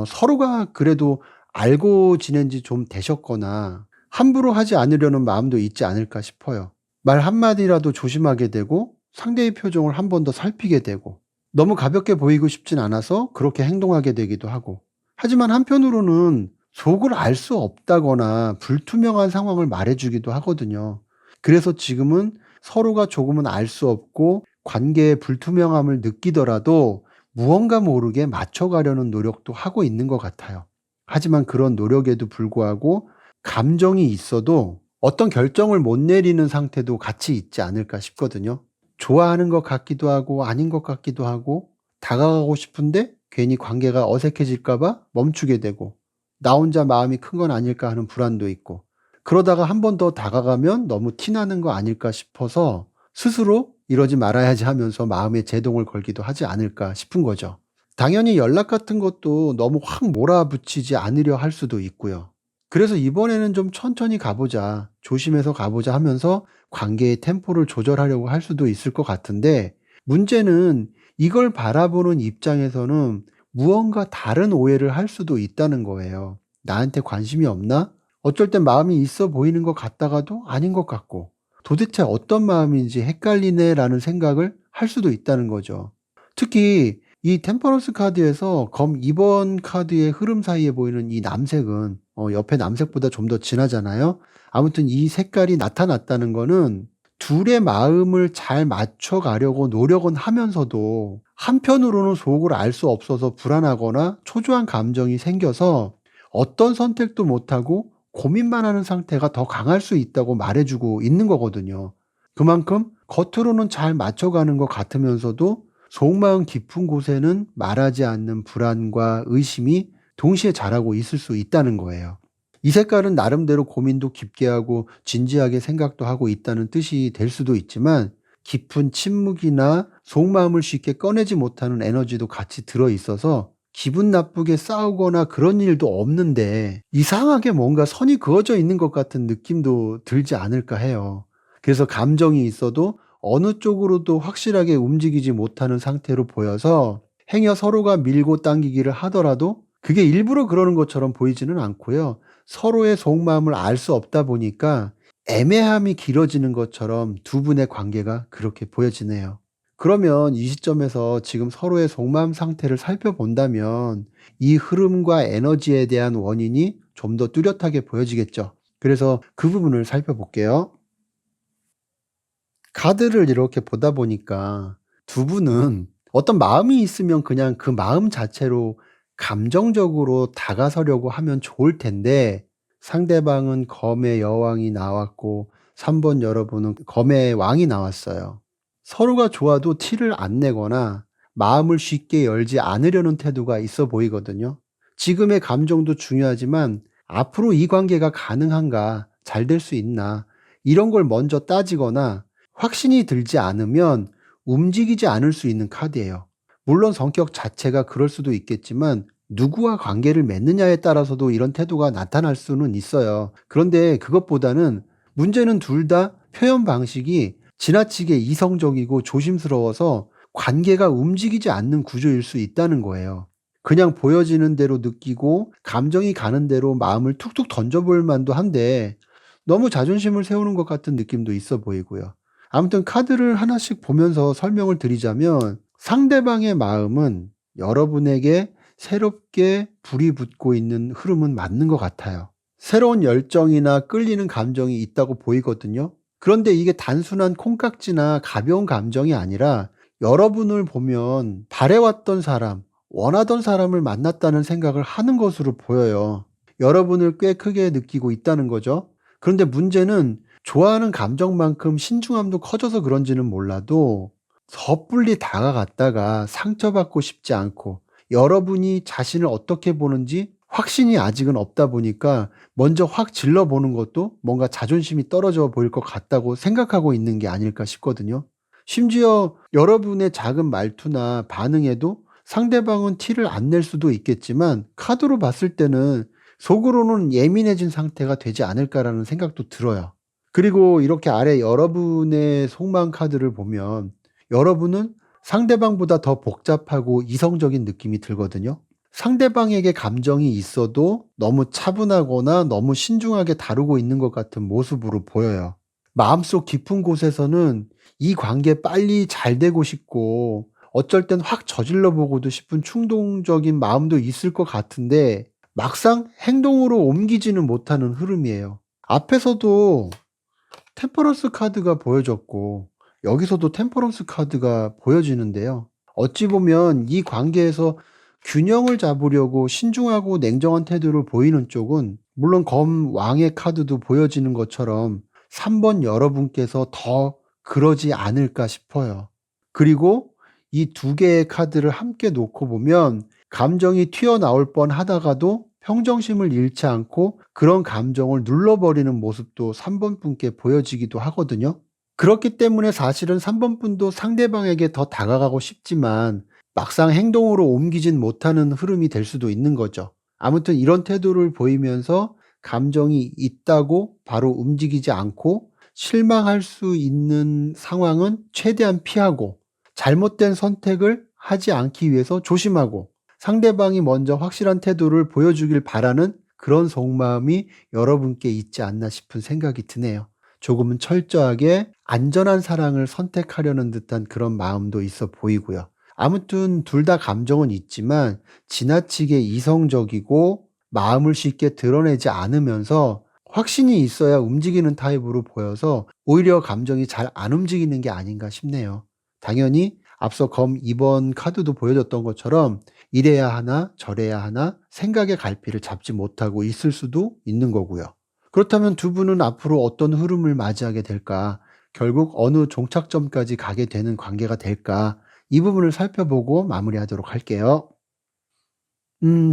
서로가 그래도 알고 지낸 지 좀 되셨거나 함부로 하지 않으려는 마음도 있지 않을까 싶어요. 말 한마디라도 조심하게 되고 상대의 표정을 한 번 더 살피게 되고 너무 가볍게 보이고 싶진 않아서 그렇게 행동하게 되기도 하고, 하지만 한편으로는 속을 알 수 없다거나 불투명한 상황을 말해주기도 하거든요. 그래서 지금은 서로가 조금은 알 수 없고 관계의 불투명함을 느끼더라도 무언가 모르게 맞춰가려는 노력도 하고 있는 것 같아요. 하지만 그런 노력에도 불구하고 감정이 있어도 어떤 결정을 못 내리는 상태도 같이 있지 않을까 싶거든요. 좋아하는 것 같기도 하고 아닌 것 같기도 하고 다가가고 싶은데 괜히 관계가 어색해질까 봐 멈추게 되고 나 혼자 마음이 큰 건 아닐까 하는 불안도 있고, 그러다가 한 번 더 다가가면 너무 티나는 거 아닐까 싶어서 스스로 이러지 말아야지 하면서 마음에 제동을 걸기도 하지 않을까 싶은 거죠. 당연히 연락 같은 것도 너무 확 몰아붙이지 않으려 할 수도 있고요. 그래서 이번에는 좀 천천히 가보자, 조심해서 가보자 하면서 관계의 템포를 조절하려고 할 수도 있을 것 같은데, 문제는 이걸 바라보는 입장에서는 무언가 다른 오해를 할 수도 있다는 거예요. 나한테 관심이 없나? 어쩔 땐 마음이 있어 보이는 것 같다가도 아닌 것 같고, 도대체 어떤 마음인지 헷갈리네 라는 생각을 할 수도 있다는 거죠. 특히 이 템퍼런스 카드에서 검 2번 카드의 흐름 사이에 보이는 이 남색은 옆에 남색보다 좀 더 진하잖아요. 아무튼 이 색깔이 나타났다는 거는 둘의 마음을 잘 맞춰가려고 노력은 하면서도 한편으로는 속을 알 수 없어서 불안하거나 초조한 감정이 생겨서 어떤 선택도 못하고 고민만 하는 상태가 더 강할 수 있다고 말해주고 있는 거거든요. 그만큼 겉으로는 잘 맞춰가는 것 같으면서도 속마음 깊은 곳에는 말하지 않는 불안과 의심이 동시에 자라고 있을 수 있다는 거예요. 이 색깔은 나름대로 고민도 깊게 하고 진지하게 생각도 하고 있다는 뜻이 될 수도 있지만, 깊은 침묵이나 속마음을 쉽게 꺼내지 못하는 에너지도 같이 들어있어서 기분 나쁘게 싸우거나 그런 일도 없는데 이상하게 뭔가 선이 그어져 있는 것 같은 느낌도 들지 않을까 해요. 그래서 감정이 있어도 어느 쪽으로도 확실하게 움직이지 못하는 상태로 보여서 행여 서로가 밀고 당기기를 하더라도 그게 일부러 그러는 것처럼 보이지는 않고요. 서로의 속마음을 알 수 없다 보니까 애매함이 길어지는 것처럼 두 분의 관계가 그렇게 보여지네요. 그러면 이 시점에서 지금 서로의 속마음 상태를 살펴본다면 이 흐름과 에너지에 대한 원인이 좀 더 뚜렷하게 보여지겠죠. 그래서 그 부분을 살펴볼게요. 카드를 이렇게 보다 보니까 두 분은 어떤 마음이 있으면 그냥 그 마음 자체로 감정적으로 다가서려고 하면 좋을 텐데, 상대방은 검의 여왕이 나왔고 3번 여러분은 검의 왕이 나왔어요. 서로가 좋아도 티를 안 내거나 마음을 쉽게 열지 않으려는 태도가 있어 보이거든요. 지금의 감정도 중요하지만 앞으로 이 관계가 가능한가, 잘 될 수 있나, 이런 걸 먼저 따지거나 확신이 들지 않으면 움직이지 않을 수 있는 카드예요. 물론 성격 자체가 그럴 수도 있겠지만 누구와 관계를 맺느냐에 따라서도 이런 태도가 나타날 수는 있어요. 그런데 그것보다는 문제는 둘 다 표현 방식이 지나치게 이성적이고 조심스러워서 관계가 움직이지 않는 구조일 수 있다는 거예요. 그냥 보여지는 대로 느끼고 감정이 가는 대로 마음을 툭툭 던져볼 만도 한데 너무 자존심을 세우는 것 같은 느낌도 있어 보이고요. 아무튼 카드를 하나씩 보면서 설명을 드리자면, 상대방의 마음은 여러분에게 새롭게 불이 붙고 있는 흐름은 맞는 것 같아요. 새로운 열정이나 끌리는 감정이 있다고 보이거든요. 그런데 이게 단순한 콩깍지나 가벼운 감정이 아니라 여러분을 보면 바래왔던 사람, 원하던 사람을 만났다는 생각을 하는 것으로 보여요. 여러분을 꽤 크게 느끼고 있다는 거죠. 그런데 문제는 좋아하는 감정만큼 신중함도 커져서 그런지는 몰라도 섣불리 다가갔다가 상처받고 싶지 않고 여러분이 자신을 어떻게 보는지 확신이 아직은 없다 보니까 먼저 확 질러보는 것도 뭔가 자존심이 떨어져 보일 것 같다고 생각하고 있는 게 아닐까 싶거든요. 심지어 여러분의 작은 말투나 반응에도 상대방은 티를 안 낼 수도 있겠지만 카드로 봤을 때는 속으로는 예민해진 상태가 되지 않을까라는 생각도 들어요. 그리고 이렇게 아래 여러분의 속마음 카드를 보면 여러분은 상대방보다 더 복잡하고 이성적인 느낌이 들거든요. 상대방에게 감정이 있어도 너무 차분하거나 너무 신중하게 다루고 있는 것 같은 모습으로 보여요. 마음속 깊은 곳에서는 이 관계 빨리 잘 되고 싶고 어쩔 땐 확 저질러 보고도 싶은 충동적인 마음도 있을 것 같은데 막상 행동으로 옮기지는 못하는 흐름이에요. 앞에서도 템퍼런스 카드가 보여졌고 여기서도 템퍼런스 카드가 보여지는데요. 어찌 보면 이 관계에서 균형을 잡으려고 신중하고 냉정한 태도를 보이는 쪽은 물론 검 왕의 카드도 보여지는 것처럼 3번 여러분께서 더 그러지 않을까 싶어요. 그리고 이 두 개의 카드를 함께 놓고 보면 감정이 튀어나올 뻔 하다가도 평정심을 잃지 않고 그런 감정을 눌러버리는 모습도 3번 분께 보여지기도 하거든요. 그렇기 때문에 사실은 3번 분도 상대방에게 더 다가가고 싶지만 막상 행동으로 옮기진 못하는 흐름이 될 수도 있는 거죠. 아무튼 이런 태도를 보이면서 감정이 있다고 바로 움직이지 않고 실망할 수 있는 상황은 최대한 피하고 잘못된 선택을 하지 않기 위해서 조심하고 상대방이 먼저 확실한 태도를 보여주길 바라는 그런 속마음이 여러분께 있지 않나 싶은 생각이 드네요. 조금은 철저하게 안전한 사랑을 선택하려는 듯한 그런 마음도 있어 보이고요. 아무튼 둘 다 감정은 있지만 지나치게 이성적이고 마음을 쉽게 드러내지 않으면서 확신이 있어야 움직이는 타입으로 보여서 오히려 감정이 잘 안 움직이는 게 아닌가 싶네요. 당연히 앞서 검 2번 카드도 보여줬던 것처럼 이래야 하나 저래야 하나 생각의 갈피를 잡지 못하고 있을 수도 있는 거고요. 그렇다면 두 분은 앞으로 어떤 흐름을 맞이하게 될까? 결국 어느 종착점까지 가게 되는 관계가 될까? 이 부분을 살펴보고 마무리하도록 할게요.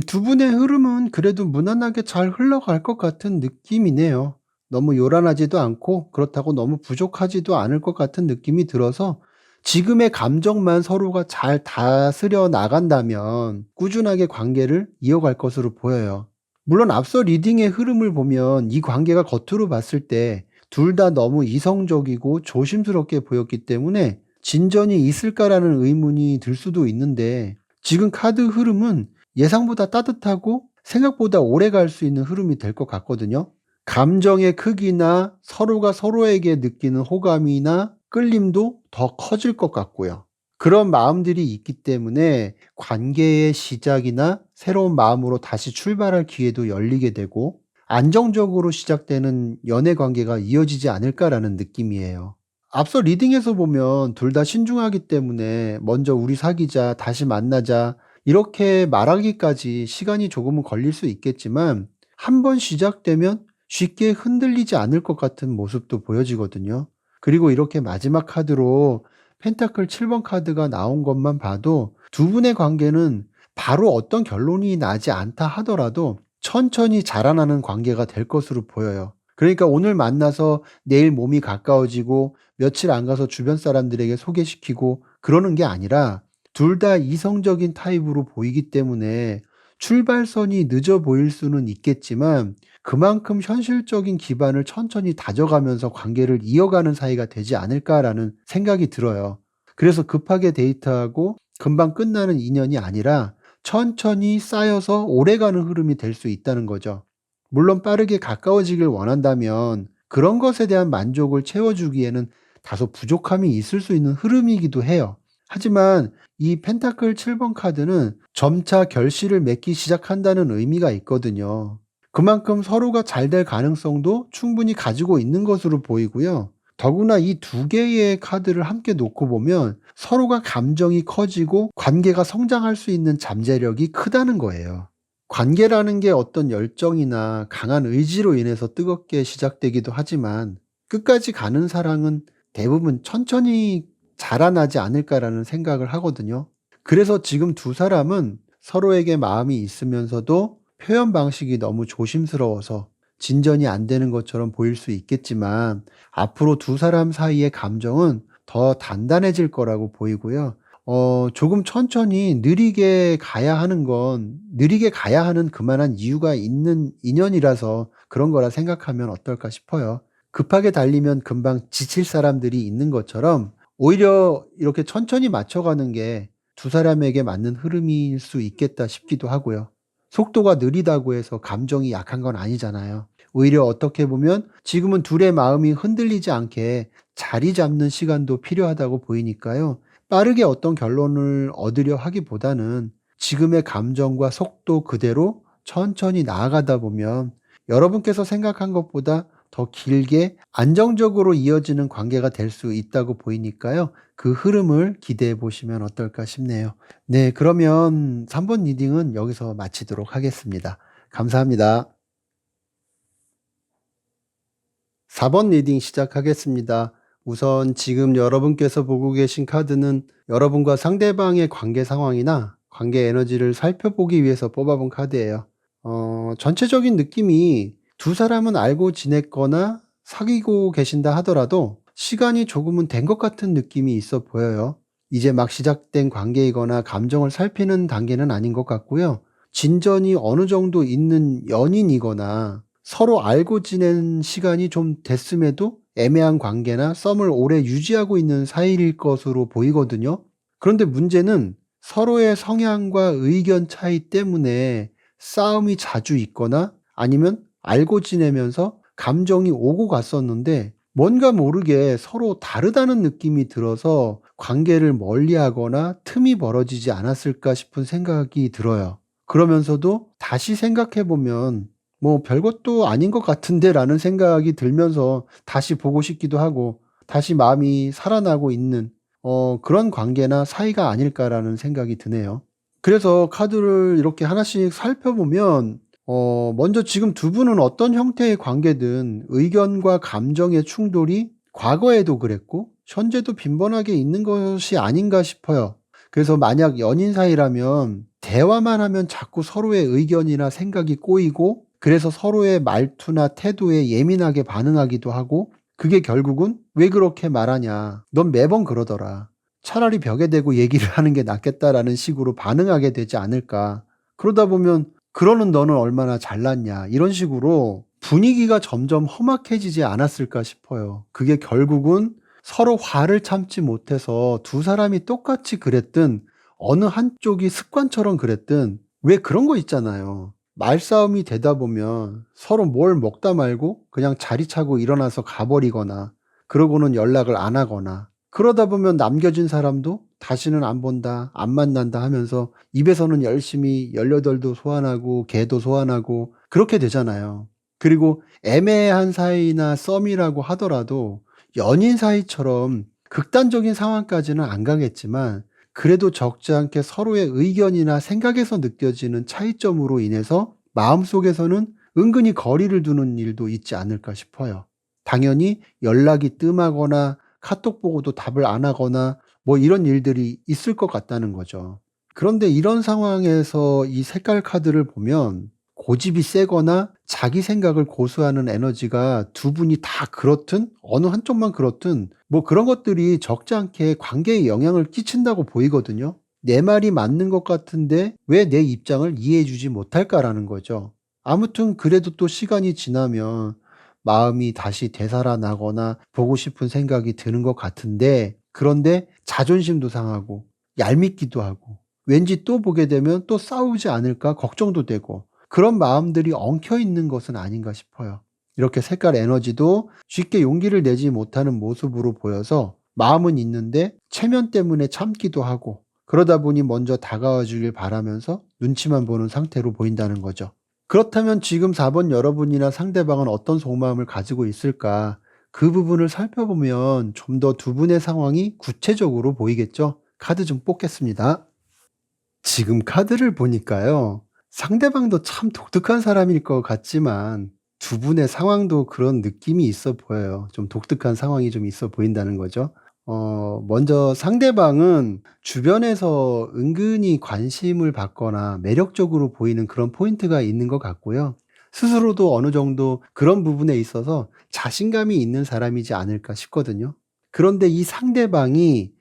두 분의 흐름은 그래도 무난하게 잘 흘러갈 것 같은 느낌이네요. 너무 요란하지도 않고 그렇다고 너무 부족하지도 않을 것 같은 느낌이 들어서 지금의 감정만 서로가 잘 다스려 나간다면 꾸준하게 관계를 이어갈 것으로 보여요. 물론 앞서 리딩의 흐름을 보면 이 관계가 겉으로 봤을 때 둘 다 너무 이성적이고 조심스럽게 보였기 때문에 진전이 있을까라는 의문이 들 수도 있는데 지금 카드 흐름은 예상보다 따뜻하고 생각보다 오래 갈 수 있는 흐름이 될 것 같거든요. 감정의 크기나 서로가 서로에게 느끼는 호감이나 끌림도 더 커질 것 같고요. 그런 마음들이 있기 때문에 관계의 시작이나 새로운 마음으로 다시 출발할 기회도 열리게 되고 안정적으로 시작되는 연애 관계가 이어지지 않을까라는 느낌이에요. 앞서 리딩에서 보면 둘 다 신중하기 때문에 먼저 "우리 사귀자. 다시 만나자." 이렇게 말하기까지 시간이 조금은 걸릴 수 있겠지만 한 번 시작되면 쉽게 흔들리지 않을 것 같은 모습도 보여지거든요. 그리고 이렇게 마지막 카드로 펜타클 7번 카드가 나온 것만 봐도 두 분의 관계는 바로 어떤 결론이 나지 않다 하더라도 천천히 자라나는 관계가 될 것으로 보여요. 그러니까 오늘 만나서 내일 몸이 가까워지고 며칠 안 가서 주변 사람들에게 소개시키고 그러는 게 아니라 둘 다 이성적인 타입으로 보이기 때문에 출발선이 늦어 보일 수는 있겠지만 그만큼 현실적인 기반을 천천히 다져가면서 관계를 이어가는 사이가 되지 않을까라는 생각이 들어요. 그래서 급하게 데이트하고 금방 끝나는 인연이 아니라 천천히 쌓여서 오래가는 흐름이 될 수 있다는 거죠. 물론 빠르게 가까워지길 원한다면 그런 것에 대한 만족을 채워주기에는 다소 부족함이 있을 수 있는 흐름이기도 해요. 하지만 이 펜타클 7번 카드는 점차 결실을 맺기 시작한다는 의미가 있거든요. 그만큼 서로가 잘 될 가능성도 충분히 가지고 있는 것으로 보이고요. 더구나 이 두 개의 카드를 함께 놓고 보면 서로가 감정이 커지고 관계가 성장할 수 있는 잠재력이 크다는 거예요. 관계라는 게 어떤 열정이나 강한 의지로 인해서 뜨겁게 시작되기도 하지만 끝까지 가는 사랑은 대부분 천천히 자라나지 않을까라는 생각을 하거든요. 그래서 지금 두 사람은 서로에게 마음이 있으면서도 표현 방식이 너무 조심스러워서 진전이 안 되는 것처럼 보일 수 있겠지만 앞으로 두 사람 사이의 감정은 더 단단해질 거라고 보이고요. 조금 천천히 느리게 가야 하는 그만한 이유가 있는 인연이라서 그런 거라 생각하면 어떨까 싶어요. 급하게 달리면 금방 지칠 사람들이 있는 것처럼 오히려 이렇게 천천히 맞춰가는 게 두 사람에게 맞는 흐름일 수 있겠다 싶기도 하고요. 속도가 느리다고 해서 감정이 약한 건 아니잖아요. 오히려 어떻게 보면 지금은 둘의 마음이 흔들리지 않게 자리 잡는 시간도 필요하다고 보이니까요. 빠르게 어떤 결론을 얻으려 하기보다는 지금의 감정과 속도 그대로 천천히 나아가다 보면 여러분께서 생각한 것보다 더 길게 안정적으로 이어지는 관계가 될 수 있다고 보이니까요. 그 흐름을 기대해 보시면 어떨까 싶네요. 네, 그러면 3번 리딩은 여기서 마치도록 하겠습니다. 감사합니다. 4번 리딩 시작하겠습니다. 우선 지금 여러분께서 보고 계신 카드는 여러분과 상대방의 관계 상황이나 관계 에너지를 살펴보기 위해서 뽑아본 카드예요. 전체적인 느낌이 두 사람은 알고 지냈거나 사귀고 계신다 하더라도 시간이 조금은 된 것 같은 느낌이 있어 보여요. 이제 막 시작된 관계이거나 감정을 살피는 단계는 아닌 것 같고요. 진전이 어느 정도 있는 연인이거나 서로 알고 지낸 시간이 좀 됐음에도 애매한 관계나 썸을 오래 유지하고 있는 사이일 것으로 보이거든요. 그런데 문제는 서로의 성향과 의견 차이 때문에 싸움이 자주 있거나 아니면 알고 지내면서 감정이 오고 갔었는데 뭔가 모르게 서로 다르다는 느낌이 들어서 관계를 멀리하거나 틈이 벌어지지 않았을까 싶은 생각이 들어요. 그러면서도 다시 생각해 보면 '뭐 별것도 아닌 것 같은데.'라는 생각이 들면서 다시 보고 싶기도 하고 다시 마음이 살아나고 있는 그런 관계나 사이가 아닐까라는 생각이 드네요. 그래서 카드를 이렇게 하나씩 살펴보면 먼저 지금 두 분은 어떤 형태의 관계든 의견과 감정의 충돌이 과거에도 그랬고 현재도 빈번하게 있는 것이 아닌가 싶어요. 그래서 만약 연인 사이라면 대화만 하면 자꾸 서로의 의견이나 생각이 꼬이고 그래서 서로의 말투나 태도에 예민하게 반응하기도 하고 그게 결국은 "왜 그렇게 말하냐. 넌 매번 그러더라. 차라리 벽에 대고 얘기를 하는 게 낫겠다."라는 식으로 반응하게 되지 않을까. 그러다 보면 "그러는 너는 얼마나 잘났냐." 이런 식으로 분위기가 점점 험악해지지 않았을까 싶어요. 그게 결국은 서로 화를 참지 못해서 두 사람이 똑같이 그랬든 어느 한쪽이 습관처럼 그랬든 왜 그런 거 있잖아요. 말싸움이 되다 보면 서로 뭘 먹다 말고 그냥 자리 차고 일어나서 가버리거나 그러고는 연락을 안 하거나 그러다 보면 남겨진 사람도 다시는 안 본다, 안 만난다 하면서 입에서는 열심히 18도 소환하고 개도 소환하고 그렇게 되잖아요. 그리고 애매한 사이나 썸이라고 하더라도 연인 사이처럼 극단적인 상황까지는 안 가겠지만 그래도 적지 않게 서로의 의견이나 생각에서 느껴지는 차이점으로 인해서 마음속에서는 은근히 거리를 두는 일도 있지 않을까 싶어요. 당연히 연락이 뜸하거나 카톡 보고도 답을 안 하거나 뭐 이런 일들이 있을 것 같다는 거죠. 그런데 이런 상황에서 이 색깔 카드를 보면 고집이 세거나 자기 생각을 고수하는 에너지가 두 분이 다 그렇든 어느 한쪽만 그렇든 뭐 그런 것들이 적지 않게 관계에 영향을 끼친다고 보이거든요. 내 말이 맞는 것 같은데 왜 내 입장을 이해해 주지 못할까라는 거죠. 아무튼 그래도 또 시간이 지나면 마음이 다시 되살아나거나 보고 싶은 생각이 드는 것 같은데 그런데 자존심도 상하고 얄밉기도 하고 왠지 또 보게 되면 또 싸우지 않을까 걱정도 되고 그런 마음들이 엉켜 있는 것은 아닌가 싶어요. 이렇게 색깔 에너지도 쉽게 용기를 내지 못하는 모습으로 보여서 마음은 있는데 체면 때문에 참기도 하고 그러다 보니 먼저 다가와 주길 바라면서 눈치만 보는 상태로 보인다는 거죠. 그렇다면 지금 4번 여러분이나 상대방은 어떤 속마음을 가지고 있을까? 그 부분을 살펴보면 좀 더 두 분의 상황이 구체적으로 보이겠죠? 카드 좀 뽑겠습니다. 지금 카드를 보니까요. 상대방도 참 독특한 사람일 것 같지만 두 분의 상황도 그런 느낌이 있어 보여요. 좀 독특한 상황이 좀 있어 보인다는 거죠. 먼저 상대방은 주변에서 은근히 관심을 받거나 매력적으로 보이는 그런 포인트가 있는 것 같고요. 스스로도 어느 정도 그런 부분에 있어서 자신감이 있는 사람이지 않을까 싶거든요. 그런데 이 상대방이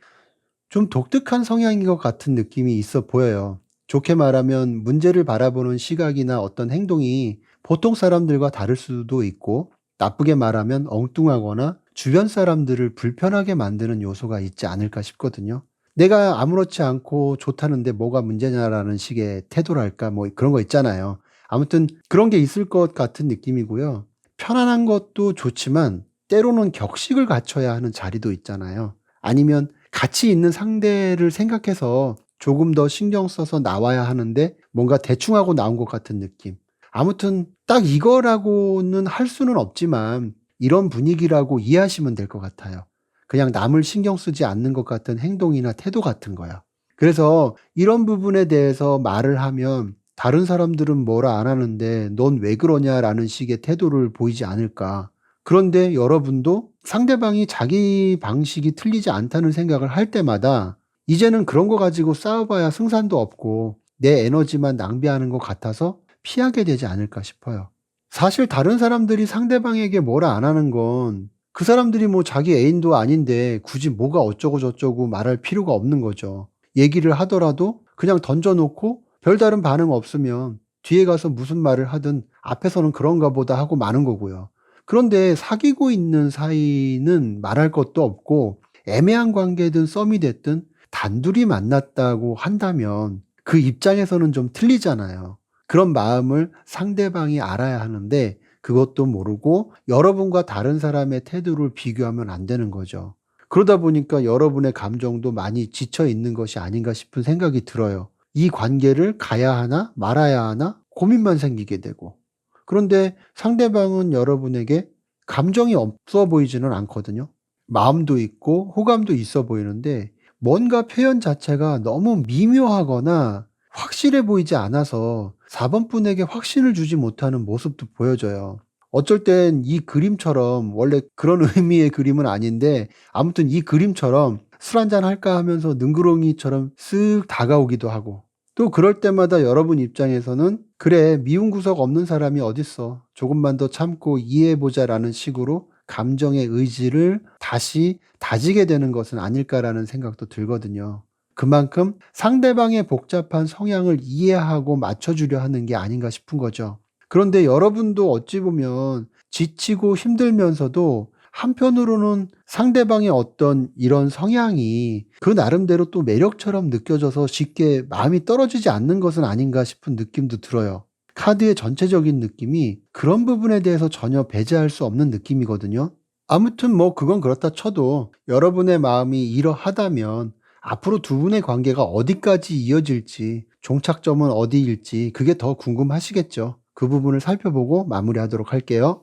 좀 독특한 성향인 것 같은 느낌이 있어 보여요. 좋게 말하면 문제를 바라보는 시각이나 어떤 행동이 보통 사람들과 다를 수도 있고, 나쁘게 말하면 엉뚱하거나 주변 사람들을 불편하게 만드는 요소가 있지 않을까 싶거든요. 내가 아무렇지 않고 좋다는데 뭐가 문제냐라는 식의 태도랄까, 뭐 그런 거 있잖아요. 아무튼 그런 게 있을 것 같은 느낌이고요. 편안한 것도 좋지만 때로는 격식을 갖춰야 하는 자리도 있잖아요. 아니면 같이 있는 상대를 생각해서 조금 더 신경 써서 나와야 하는데 뭔가 대충 하고 나온 것 같은 느낌. 아무튼 딱 이거라고는 할 수는 없지만 이런 분위기라고 이해하시면 될 것 같아요. 그냥 남을 신경 쓰지 않는 것 같은 행동이나 태도 같은 거요. 그래서 이런 부분에 대해서 말을 하면 다른 사람들은 뭐라 안 하는데 넌 왜 그러냐라는 식의 태도를 보이지 않을까. 그런데 여러분도 상대방이 자기 방식이 틀리지 않다는 생각을 할 때마다 이제는 그런 거 가지고 싸워봐야 승산도 없고 내 에너지만 낭비하는 것 같아서 피하게 되지 않을까 싶어요. 사실 다른 사람들이 상대방에게 뭐라 안 하는 건 그 사람들이 뭐 자기 애인도 아닌데 굳이 뭐가 어쩌고 저쩌고 말할 필요가 없는 거죠. 얘기를 하더라도 그냥 던져놓고 별다른 반응 없으면 뒤에 가서 무슨 말을 하든 앞에서는 그런가 보다 하고 마는 거고요. 그런데 사귀고 있는 사이는 말할 것도 없고 애매한 관계든 썸이 됐든 단둘이 만났다고 한다면 그 입장에서는 좀 틀리잖아요. 그런 마음을 상대방이 알아야 하는데 그것도 모르고 여러분과 다른 사람의 태도를 비교하면 안 되는 거죠. 그러다 보니까 여러분의 감정도 많이 지쳐 있는 것이 아닌가 싶은 생각이 들어요. 이 관계를 가야 하나 말아야 하나 고민만 생기게 되고. 그런데 상대방은 여러분에게 감정이 없어 보이지는 않거든요. 마음도 있고 호감도 있어 보이는데 뭔가 표현 자체가 너무 미묘하거나 확실해 보이지 않아서 4번 분에게 확신을 주지 못하는 모습도 보여져요. 어쩔 땐 이 그림처럼 원래 그런 의미의 그림은 아닌데 아무튼 이 그림처럼 술 한잔 할까 하면서 능구렁이처럼 쓱 다가오기도 하고 또 그럴 때마다 여러분 입장에서는 '그래 미운 구석 없는 사람이 어딨어. 조금만 더 참고 이해해 보자.'라는 식으로 감정의 의지를 다시 다지게 되는 것은 아닐까라는 생각도 들거든요. 그만큼 상대방의 복잡한 성향을 이해하고 맞춰주려 하는 게 아닌가 싶은 거죠. 그런데 여러분도 어찌 보면 지치고 힘들면서도 한편으로는 상대방의 어떤 이런 성향이 그 나름대로 또 매력처럼 느껴져서 쉽게 마음이 떨어지지 않는 것은 아닌가 싶은 느낌도 들어요. 카드의 전체적인 느낌이 그런 부분에 대해서 전혀 배제할 수 없는 느낌이거든요. 아무튼 뭐 그건 그렇다 쳐도 여러분의 마음이 이러하다면 앞으로 두 분의 관계가 어디까지 이어질지, 종착점은 어디일지 그게 더 궁금하시겠죠. 그 부분을 살펴보고 마무리하도록 할게요.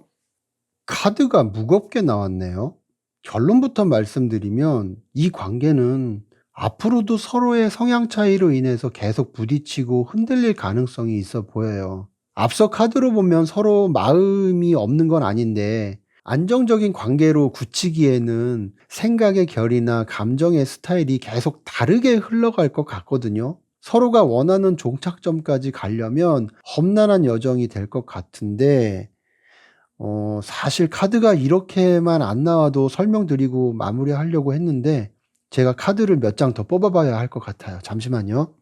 카드가 무겁게 나왔네요. 결론부터 말씀드리면 이 관계는 앞으로도 서로의 성향 차이로 인해서 계속 부딪히고 흔들릴 가능성이 있어 보여요. 앞서 카드로 보면 서로 마음이 없는 건 아닌데 안정적인 관계로 굳히기에는 생각의 결이나 감정의 스타일이 계속 다르게 흘러갈 것 같거든요. 서로가 원하는 종착점까지 가려면 험난한 여정이 될 것 같은데 사실 카드가 이렇게만 안 나와도 설명드리고 마무리하려고 했는데 제가 카드를 몇 장 더 뽑아 봐야 할 것 같아요. 잠시만요.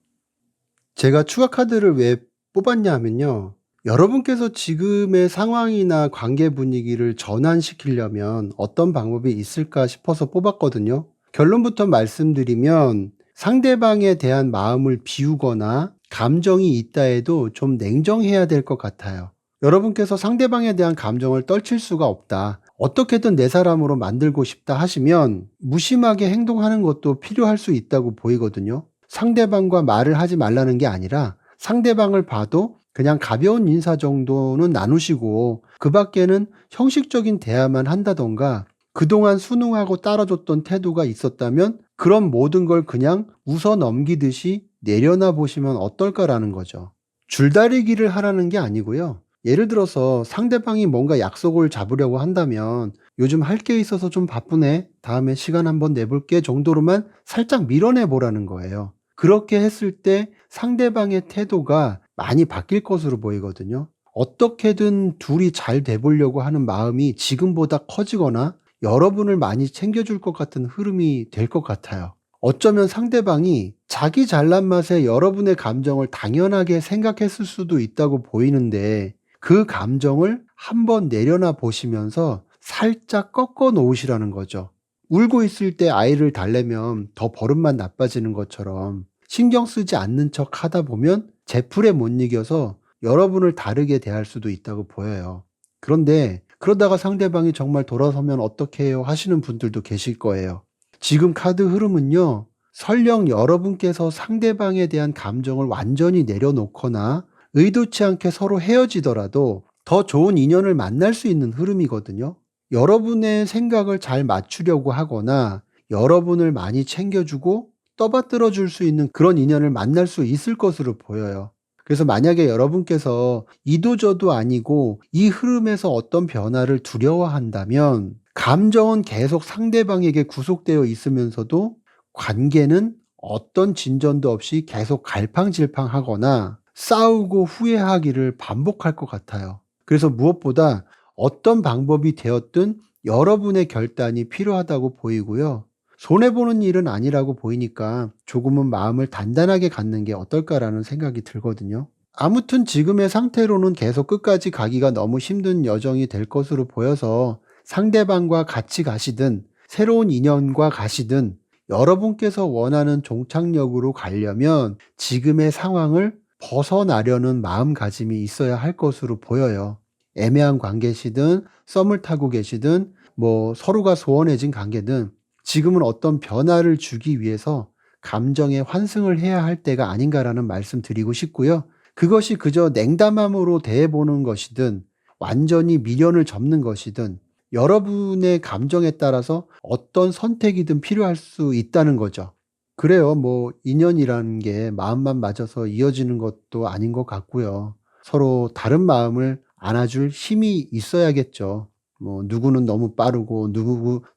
제가 추가 카드를 왜 뽑았냐 하면요. 여러분께서 지금의 상황이나 관계 분위기를 전환시키려면 어떤 방법이 있을까 싶어서 뽑았거든요. 결론부터 말씀드리면 상대방에 대한 마음을 비우거나 감정이 있다 해도 좀 냉정해야 될 것 같아요. 여러분께서 상대방에 대한 감정을 떨칠 수가 없다. 어떻게든 내 사람으로 만들고 싶다 하시면 무심하게 행동하는 것도 필요할 수 있다고 보이거든요. 상대방과 말을 하지 말라는 게 아니라 상대방을 봐도 그냥 가벼운 인사 정도는 나누시고 그 밖에는 형식적인 대화만 한다던가 그동안 순응하고 따라줬던 태도가 있었다면 그런 모든 걸 그냥 웃어 넘기듯이 내려놔 보시면 어떨까라는 거죠. 줄다리기를 하라는 게 아니고요. 예를 들어서 상대방이 뭔가 약속을 잡으려고 한다면 요즘 할 게 있어서 좀 바쁘네. 다음에 시간 한번 내볼게 정도로만 살짝 밀어내 보라는 거예요. 그렇게 했을 때 상대방의 태도가 많이 바뀔 것으로 보이거든요. 어떻게든 둘이 잘 돼보려고 하는 마음이 지금보다 커지거나 여러분을 많이 챙겨줄 것 같은 흐름이 될 것 같아요. 어쩌면 상대방이 자기 잘난 맛에 여러분의 감정을 당연하게 생각했을 수도 있다고 보이는데 그 감정을 한번 내려놔 보시면서 살짝 꺾어 놓으시라는 거죠. 울고 있을 때 아이를 달래면 더 버릇만 나빠지는 것처럼 신경 쓰지 않는 척 하다 보면 제풀에 못 이겨서 여러분을 다르게 대할 수도 있다고 보여요. 그런데 그러다가 상대방이 정말 돌아서면 어떻게 해요 하시는 분들도 계실 거예요. 지금 카드 흐름은요. 설령 여러분께서 상대방에 대한 감정을 완전히 내려놓거나 의도치 않게 서로 헤어지더라도 더 좋은 인연을 만날 수 있는 흐름이거든요. 여러분의 생각을 잘 맞추려고 하거나 여러분을 많이 챙겨주고 떠받들어 줄 수 있는 그런 인연을 만날 수 있을 것으로 보여요. 그래서 만약에 여러분께서 이도저도 아니고 이 흐름에서 어떤 변화를 두려워한다면 감정은 계속 상대방에게 구속되어 있으면서도 관계는 어떤 진전도 없이 계속 갈팡질팡하거나 싸우고 후회하기를 반복할 것 같아요. 그래서 무엇보다 어떤 방법이 되었든 여러분의 결단이 필요하다고 보이고요. 손해보는 일은 아니라고 보이니까 조금은 마음을 단단하게 갖는 게 어떨까라는 생각이 들거든요. 아무튼 지금의 상태로는 계속 끝까지 가기가 너무 힘든 여정이 될 것으로 보여서 상대방과 같이 가시든 새로운 인연과 가시든 여러분께서 원하는 종착역으로 가려면 지금의 상황을 벗어나려는 마음가짐이 있어야 할 것으로 보여요. 애매한 관계시든 썸을 타고 계시든 뭐 서로가 소원해진 관계든 지금은 어떤 변화를 주기 위해서 감정의 환승을 해야 할 때가 아닌가라는 말씀 드리고 싶고요. 그것이 그저 냉담함으로 대해보는 것이든 완전히 미련을 접는 것이든 여러분의 감정에 따라서 어떤 선택이든 필요할 수 있다는 거죠. 그래요. 뭐 인연이라는 게 마음만 맞아서 이어지는 것도 아닌 것 같고요. 서로 다른 마음을 안아줄 힘이 있어야겠죠. 뭐 누구는 너무 빠르고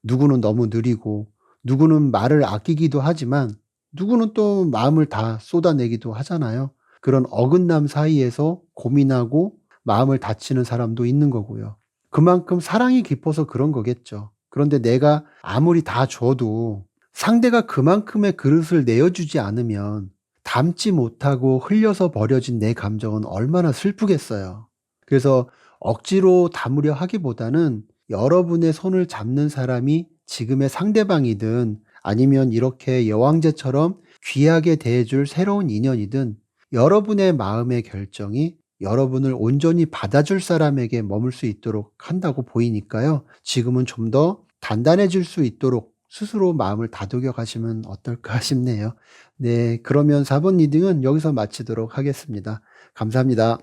누구는 너무 느리고 누구는 말을 아끼기도 하지만 누구는 또 마음을 다 쏟아내기도 하잖아요. 그런 어긋남 사이에서 고민하고 마음을 다치는 사람도 있는 거고요. 그만큼 사랑이 깊어서 그런 거겠죠. 그런데 내가 아무리 다 줘도 상대가 그만큼의 그릇을 내어주지 않으면 담지 못하고 흘려서 버려진 내 감정은 얼마나 슬프겠어요. 그래서 억지로 담으려 하기보다는 여러분의 손을 잡는 사람이 지금의 상대방이든 아니면 이렇게 여왕제처럼 귀하게 대해줄 새로운 인연이든 여러분의 마음의 결정이 여러분을 온전히 받아줄 사람에게 머물 수 있도록 한다고 보이니까요. 지금은 좀 더 단단해질 수 있도록 스스로 마음을 다독여 가시면 어떨까 싶네요. 네, 그러면 4번 리딩은 여기서 마치도록 하겠습니다. 감사합니다.